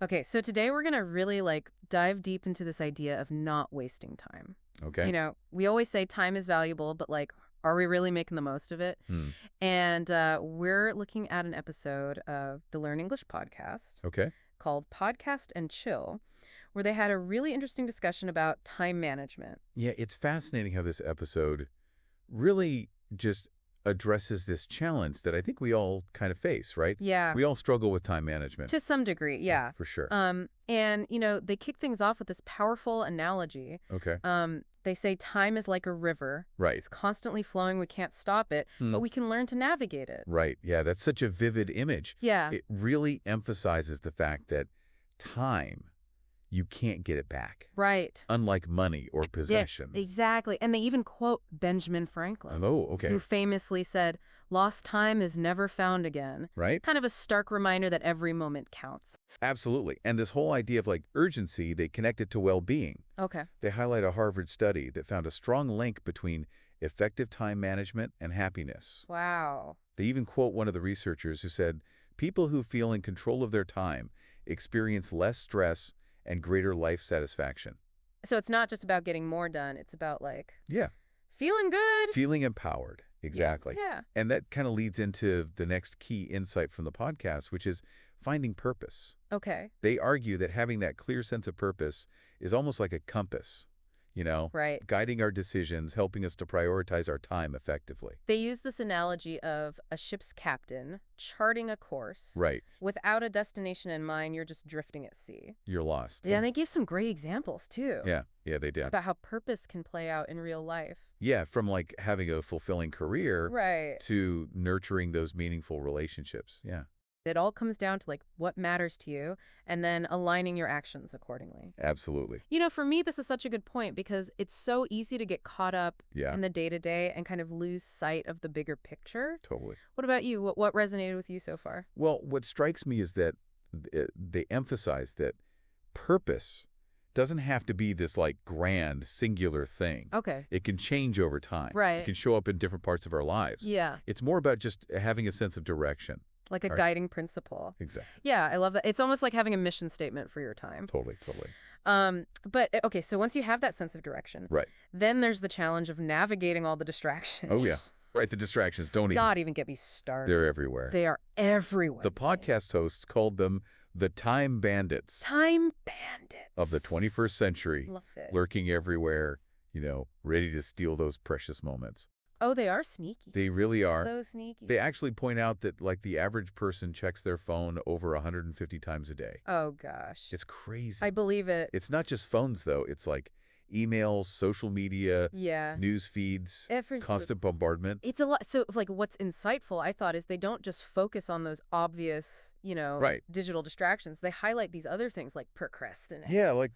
Okay, so today we're going to really dive deep into this idea of not wasting time. Okay. We always say time is valuable, but are we really making the most of it? Hmm. And we're looking at an episode of the Learn English podcast Okay. called Podcast and Chill, where they had a really interesting discussion about time management. Yeah, it's fascinating how this episode really just addresses this challenge that I think we all kind of face, right? Yeah, We all struggle with time management. to some degree, yeah. For sure. And they kick things off with this powerful analogy. Okay. They say time is like a river. Right. It's constantly flowing. We can't stop it, but we can learn to navigate it. Right. Yeah, that's such a vivid image. Yeah. It really emphasizes the fact that time, you can't get it back. Right. Unlike money or possessions. Yeah, exactly. And they even quote Benjamin Franklin. Oh, okay. Who famously said, "Lost time is never found again." Right? Kind of a stark reminder that every moment counts. Absolutely. And this whole idea of urgency, they connect it to well-being. Okay. They highlight a Harvard study that found a strong link between effective time management and happiness. Wow. They even quote one of the researchers who said, people who feel in control of their time experience less stress and greater life satisfaction. So it's not just about getting more done. It's about Yeah. feeling good. Feeling empowered. Exactly. Yeah. And that kind of leads into the next key insight from the podcast, which is finding purpose. Okay. They argue that having that clear sense of purpose is almost like a compass, Right. guiding our decisions, helping us to prioritize our time effectively. They use this analogy of a ship's captain charting a course. Right. Without a destination in mind, you're just drifting at sea. You're lost. Yeah, and they give some great examples, too. Yeah, they did. About how purpose can play out in real life. Yeah, from having a fulfilling career Right. to nurturing those meaningful relationships. Yeah. It all comes down to what matters to you and then aligning your actions accordingly. Absolutely. For me, this is such a good point because it's so easy to get caught up in the day-to-day and kind of lose sight of the bigger picture. Totally. What about you? What resonated with you so far? Well, what strikes me is that they emphasize that purpose doesn't have to be this grand singular thing. Okay. It can change over time. Right. It can show up in different parts of our lives. Yeah. It's more about just having a sense of direction. Like a Right. guiding principle. Exactly. Yeah, I love that. It's almost like having a mission statement for your time. Totally. But okay, so once you have that sense of direction, Right. then there's the challenge of navigating all the distractions. Oh, yeah. Right. The distractions don't God even get me started. They're everywhere. They are everywhere. The podcast hosts called them the time bandits Time bandits. of the 21st century, Love it. lurking everywhere, ready to steal those precious moments. Oh, they are sneaky. They really are. So sneaky. They actually point out that the average person checks their phone over 150 times a day. Oh, gosh. It's crazy. I believe it. It's not just phones, though. It's emails, social media, Yeah. news feeds, Every- constant bombardment. It's a lot. So, what's insightful, I thought, is they don't just focus on those obvious, Right. digital distractions. They highlight these other things like procrastination. Yeah, And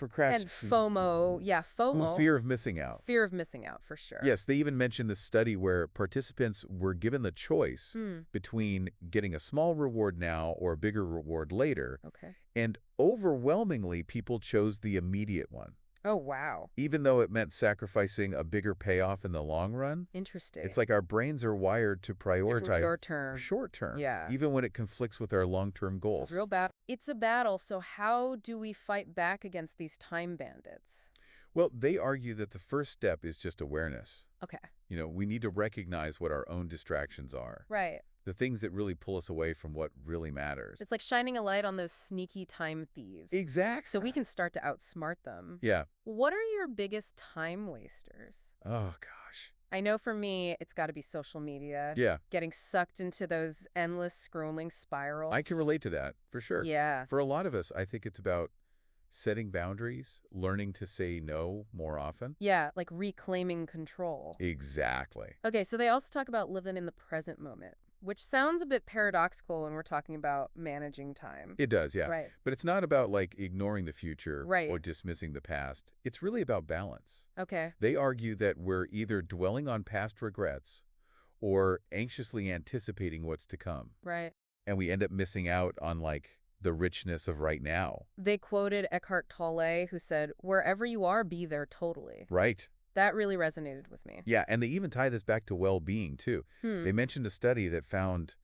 FOMO. Yeah, FOMO. Fear of missing out. Fear of missing out, for sure. Yes, they even mentioned this study where participants were given the choice Hmm. between getting a small reward now or a bigger reward later. Okay. And overwhelmingly, people chose the immediate one. Oh, wow. Even though it meant sacrificing a bigger payoff in the long run. Interesting. It's like our brains are wired to prioritize Short term. Yeah. even when it conflicts with our long-term goals. Real battle. It's a battle, so how do we fight back against these time bandits? Well, they argue that the first step is just awareness. Okay. We need to recognize what our own distractions are. Right. The things that really pull us away from what really matters. It's like shining a light on those sneaky time thieves. Exactly. So we can start to outsmart them. Yeah. What are your biggest time wasters? Oh, gosh. I know for me, it's got to be social media. Yeah. Getting sucked into those endless scrolling spirals. I can relate to that, for sure. Yeah. For a lot of us, I think it's about setting boundaries, learning to say no more often. Yeah, like reclaiming control. Exactly. Okay, so they also talk about living in the present moment, which sounds a bit paradoxical when we're talking about managing time. It does, yeah. Right. But it's not about ignoring the future Right. or dismissing the past. It's really about balance. Okay. They argue that we're either dwelling on past regrets or anxiously anticipating what's to come. Right. And we end up missing out on the richness of right now. They quoted Eckhart Tolle, who said, "Wherever you are, be there totally." Right. That really resonated with me. Yeah, and they even tie this back to well-being, too. They mentioned a study that found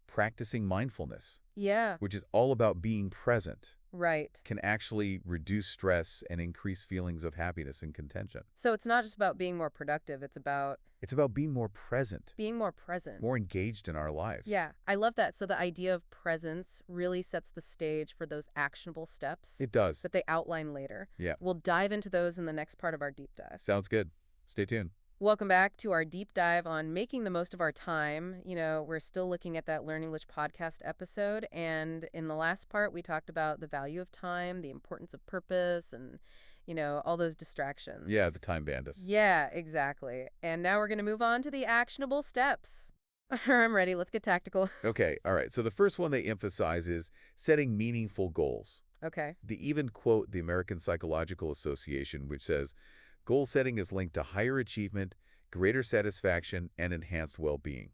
practicing mindfulness, Yeah. which is all about being present, Right. can actually reduce stress and increase feelings of happiness and contention. So it's not just about being more productive, it's about It's about being more present, being more present. more engaged in our lives. Yeah, I love that. So the idea of presence really sets the stage for those actionable steps It does. that they outline later. Yeah. We'll dive into those in the next part of our deep dive. Sounds good. Stay tuned. Welcome back to our deep dive on making the most of our time. We're still looking at that Learn English podcast episode. And in the last part, we talked about the value of time, the importance of purpose, and, all those distractions. Yeah, the time bandits. Yeah, exactly. And now we're going to move on to the actionable steps. I'm ready. Let's get tactical. Okay, all right. So the first one they emphasize is setting meaningful goals. Okay. They even quote the American Psychological Association, which says, goal setting is linked to higher achievement, greater satisfaction, and enhanced well-being.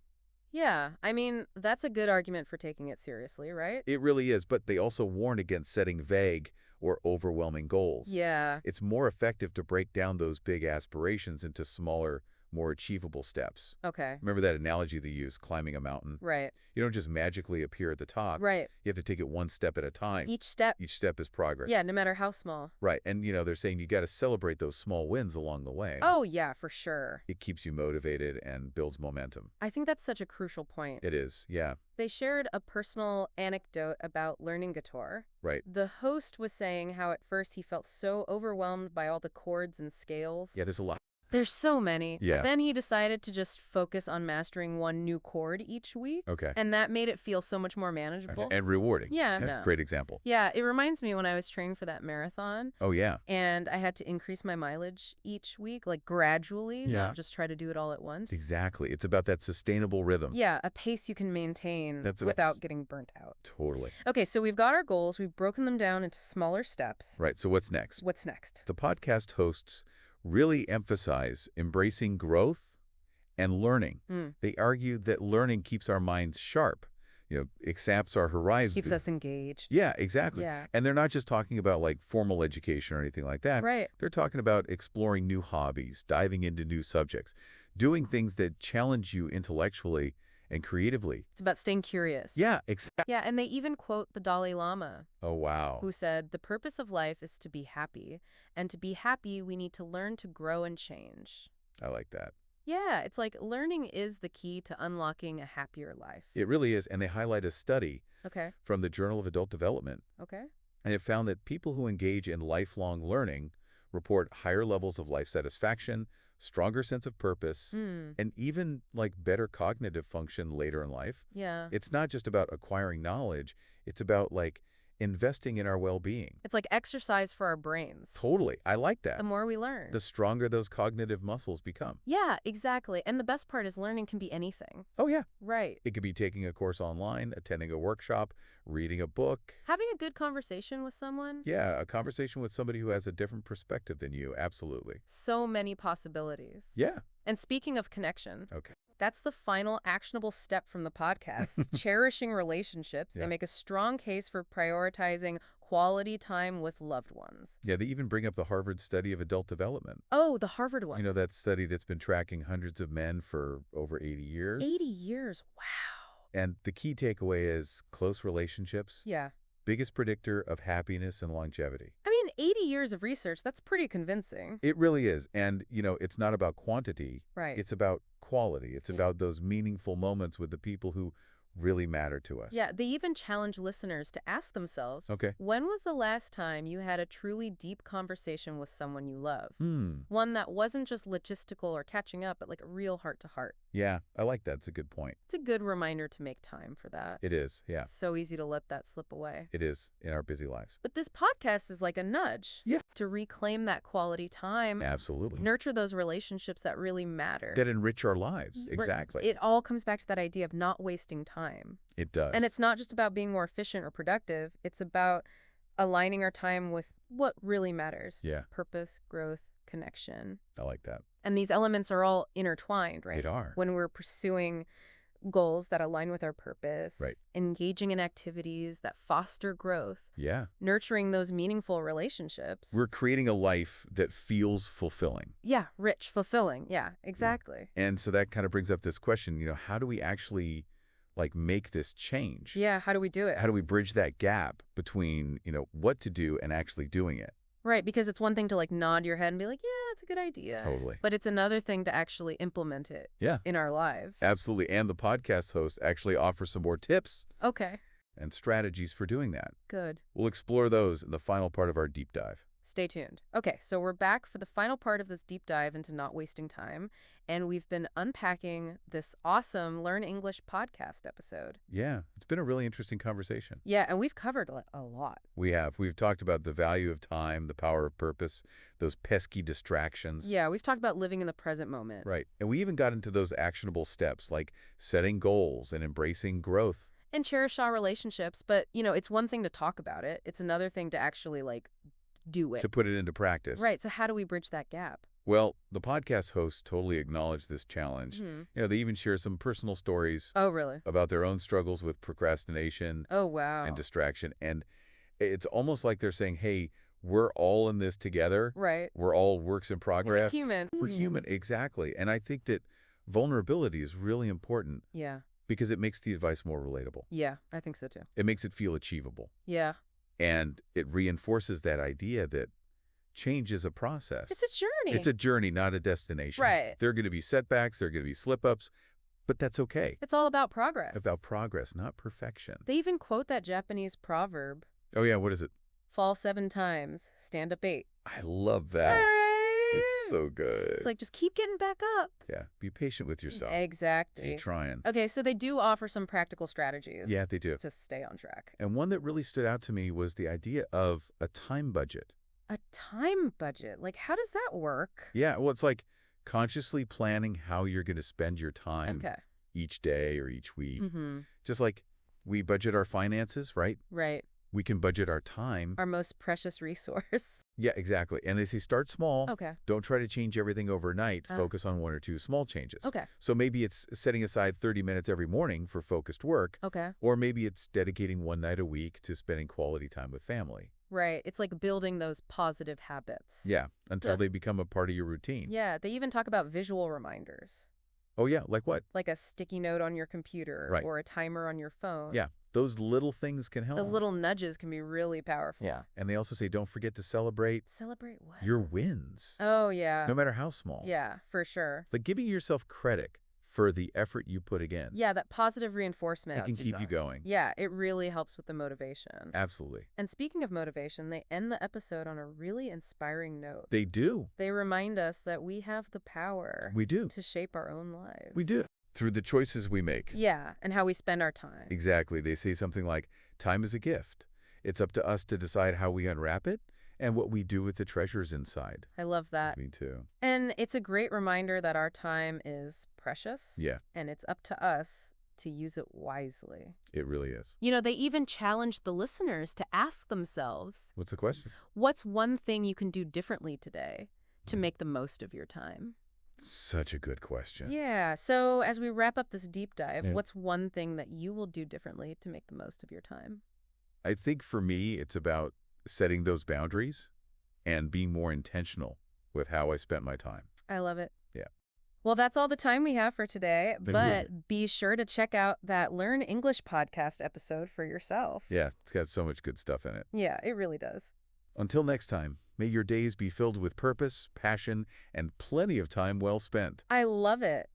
Yeah, I mean, that's a good argument for taking it seriously, right? It really is, but they also warn against setting vague or overwhelming goals. Yeah. It's more effective to break down those big aspirations into smaller, more achievable steps. Okay. Remember that analogy they use, climbing a mountain? Right. You don't just magically appear at the top. Right. You have to take it one step at a time. Each step. Each step is progress. Yeah, no matter how small. Right. And, they're saying you got to celebrate those small wins along the way. Oh, yeah, for sure. It keeps you motivated and builds momentum. I think that's such a crucial point. It is, yeah. They shared a personal anecdote about learning guitar. Right. The host was saying how at first he felt so overwhelmed by all the chords and scales. Yeah, there's a lot. There's so many. Yeah. Then he decided to just focus on mastering one new chord each week. Okay. And that made it feel so much more manageable. And rewarding. Yeah, That's a great example. Yeah, it reminds me when I was training for that marathon. Oh, yeah. And I had to increase my mileage each week, like gradually, Yeah. not just try to do it all at once. Exactly. It's about that sustainable rhythm. Yeah, a pace you can maintain without getting burnt out. Totally. Okay, so we've got our goals. We've broken them down into smaller steps. Right, so what's next? What's next? The podcast hosts really emphasize embracing growth and learning. They argue that learning keeps our minds sharp, expands our horizon. Keeps us engaged. Yeah, exactly. Yeah. And they're not just talking about like formal education or anything like that. Right. They're talking about exploring new hobbies, diving into new subjects, doing things that challenge you intellectually and creatively. It's about staying curious. Yeah, exactly. Yeah, and they even quote the Dalai Lama. Oh, wow. Who said, the purpose of life is to be happy. And to be happy, we need to learn to grow and change. I like that. Yeah, it's like learning is the key to unlocking a happier life. It really is. And they highlight a study Okay. from the Journal of Adult Development. Okay. And it found that people who engage in lifelong learning report higher levels of life satisfaction, stronger sense of purpose, and even like better cognitive function later in life. Yeah. It's not just about acquiring knowledge. It's about like investing in our well-being. It's like exercise for our brains. Totally. I like that. The more we learn. The stronger those cognitive muscles become. Yeah, exactly. And the best part is learning can be anything. Oh, yeah. Right. It could be taking a course online, attending a workshop, reading a book. Having a good conversation with someone. Yeah, a conversation with somebody who has a different perspective than you. Absolutely. So many possibilities. Yeah. And speaking of connection. Okay. That's the final actionable step from the podcast, cherishing relationships. Yeah. They make a strong case for prioritizing quality time with loved ones. Yeah, they even bring up the Harvard study of adult development. Oh, the Harvard one. That study that's been tracking hundreds of men for over 80 years. 80 years, wow. And the key takeaway is close relationships. Yeah. Biggest predictor of happiness and longevity. I mean, 80 years of research, that's pretty convincing. It really is. And, it's not about quantity. Right. It's about quality. It's about those meaningful moments with the people who really matter to us. Yeah, they even challenge listeners to ask themselves, Okay. when was the last time you had a truly deep conversation with someone you love? Hmm. One that wasn't just logistical or catching up, but like a real heart-to-heart. Yeah, I like that. It's a good point. It's a good reminder to make time for that. It is, yeah. It's so easy to let that slip away. It is in our busy lives. But this podcast is like a nudge. Yeah. To reclaim that quality time. Absolutely. Nurture those relationships that really matter. That enrich our lives. Exactly. It all comes back to that idea of not wasting time. It does. And it's not just about being more efficient or productive. It's about aligning our time with what really matters. Yeah. Purpose, growth, connection. I like that. And these elements are all intertwined, right? They are. When we're pursuing goals that align with our purpose. Right. Engaging in activities that foster growth. Yeah. Nurturing those meaningful relationships. We're creating a life that feels fulfilling. Yeah, rich, fulfilling. Yeah, exactly. And so that kind of brings up this question, how do we actually like make this change? Yeah, how do we do it? How do we bridge that gap between, what to do and actually doing it? Right, because it's one thing to like nod your head and be like, yeah, it's a good idea. Totally. But it's another thing to actually implement it Yeah, in our lives. absolutely. And the podcast host actually offers some more tips Okay, and strategies for doing that. good. We'll explore those in the final part of our deep dive. Stay tuned. Okay, so we're back for the final part of this deep dive into not wasting time, and we've been unpacking this awesome Learn English podcast episode. Yeah, it's been a really interesting conversation. Yeah, and we've covered a lot. We have. We've talked about the value of time, the power of purpose, those pesky distractions. Yeah, we've talked about living in the present moment. Right. And we even got into those actionable steps like setting goals and embracing growth. And cherish our relationships, but, it's one thing to talk about it. It's another thing to actually, do it. To put it into practice. Right, so how do we bridge that gap? Well, the podcast hosts totally acknowledge this challenge. They even share some personal stories Oh, really? about their own struggles with procrastination Oh, wow. and distraction. And it's almost like they're saying, hey, we're all in this together. Right. We're all works in progress. We're human. We're human, exactly. And I think that vulnerability is really important Yeah. because it makes the advice more relatable. Yeah, I think so too. It makes it feel achievable. Yeah. And it reinforces that idea that change is a process. It's a journey. It's a journey, not a destination. Right. There are going to be setbacks, there are going to be slip-ups, but that's okay. It's all about progress. About progress, not perfection. They even quote that Japanese proverb, Oh, yeah, what is it? fall 7 times, stand up 8. I love that. It's so good. It's like, just keep getting back up. Yeah, be patient with yourself. Exactly. Keep trying. Okay, so they do offer some practical strategies. Yeah, they do. To stay on track. And one that really stood out to me was the idea of a time budget. A time budget? Like, how does that work? Yeah, well, it's like consciously planning how you're going to spend your time Okay. each day or each week. Mm-hmm. Just like we budget our finances, right? Right. We can budget our time. Our most precious resource. Yeah, exactly. And they say start small. Okay. Don't try to change everything overnight. Focus on 1 or 2 small changes. Okay. So maybe it's setting aside 30 minutes every morning for focused work. Okay. Or maybe it's dedicating 1 night a week to spending quality time with family. Right. It's like building those positive habits. Yeah, until they become a part of your routine. Yeah, they even talk about visual reminders. Oh, yeah, like what? Like a sticky note on your computer. Right. Or a timer on your phone. Yeah, those little things can help. Those little nudges can be really powerful. Yeah, and they also say don't forget to celebrate Celebrate what? your wins. Oh, yeah. No matter how small. Yeah, for sure. Like giving yourself credit for the effort you put again. Yeah, that positive reinforcement. It can keep you going. Yeah, it really helps with the motivation. Absolutely. And speaking of motivation, they end the episode on a really inspiring note. They do. They remind us that we have the power. We do. To shape our own lives. We do. Through the choices we make. Yeah, and how we spend our time. Exactly. They say something like, time is a gift. It's up to us to decide how we unwrap it and what we do with the treasures inside. I love that. Me too. And it's a great reminder that our time is precious. Yeah. And it's up to us to use it wisely. It really is. They even challenge the listeners to ask themselves, What's the question? what's one thing you can do differently today to make the most of your time? Such a good question. Yeah. So as we wrap up this deep dive, Yeah. what's one thing that you will do differently to make the most of your time? I think for me, it's about setting those boundaries and being more intentional with how I spent my time. I love it. Yeah. Well, that's all the time we have for today, Really? but be sure to check out that Learn English podcast episode for yourself. Yeah, it's got so much good stuff in it. Yeah, it really does. Until next time, may your days be filled with purpose, passion, and plenty of time well spent. I love it.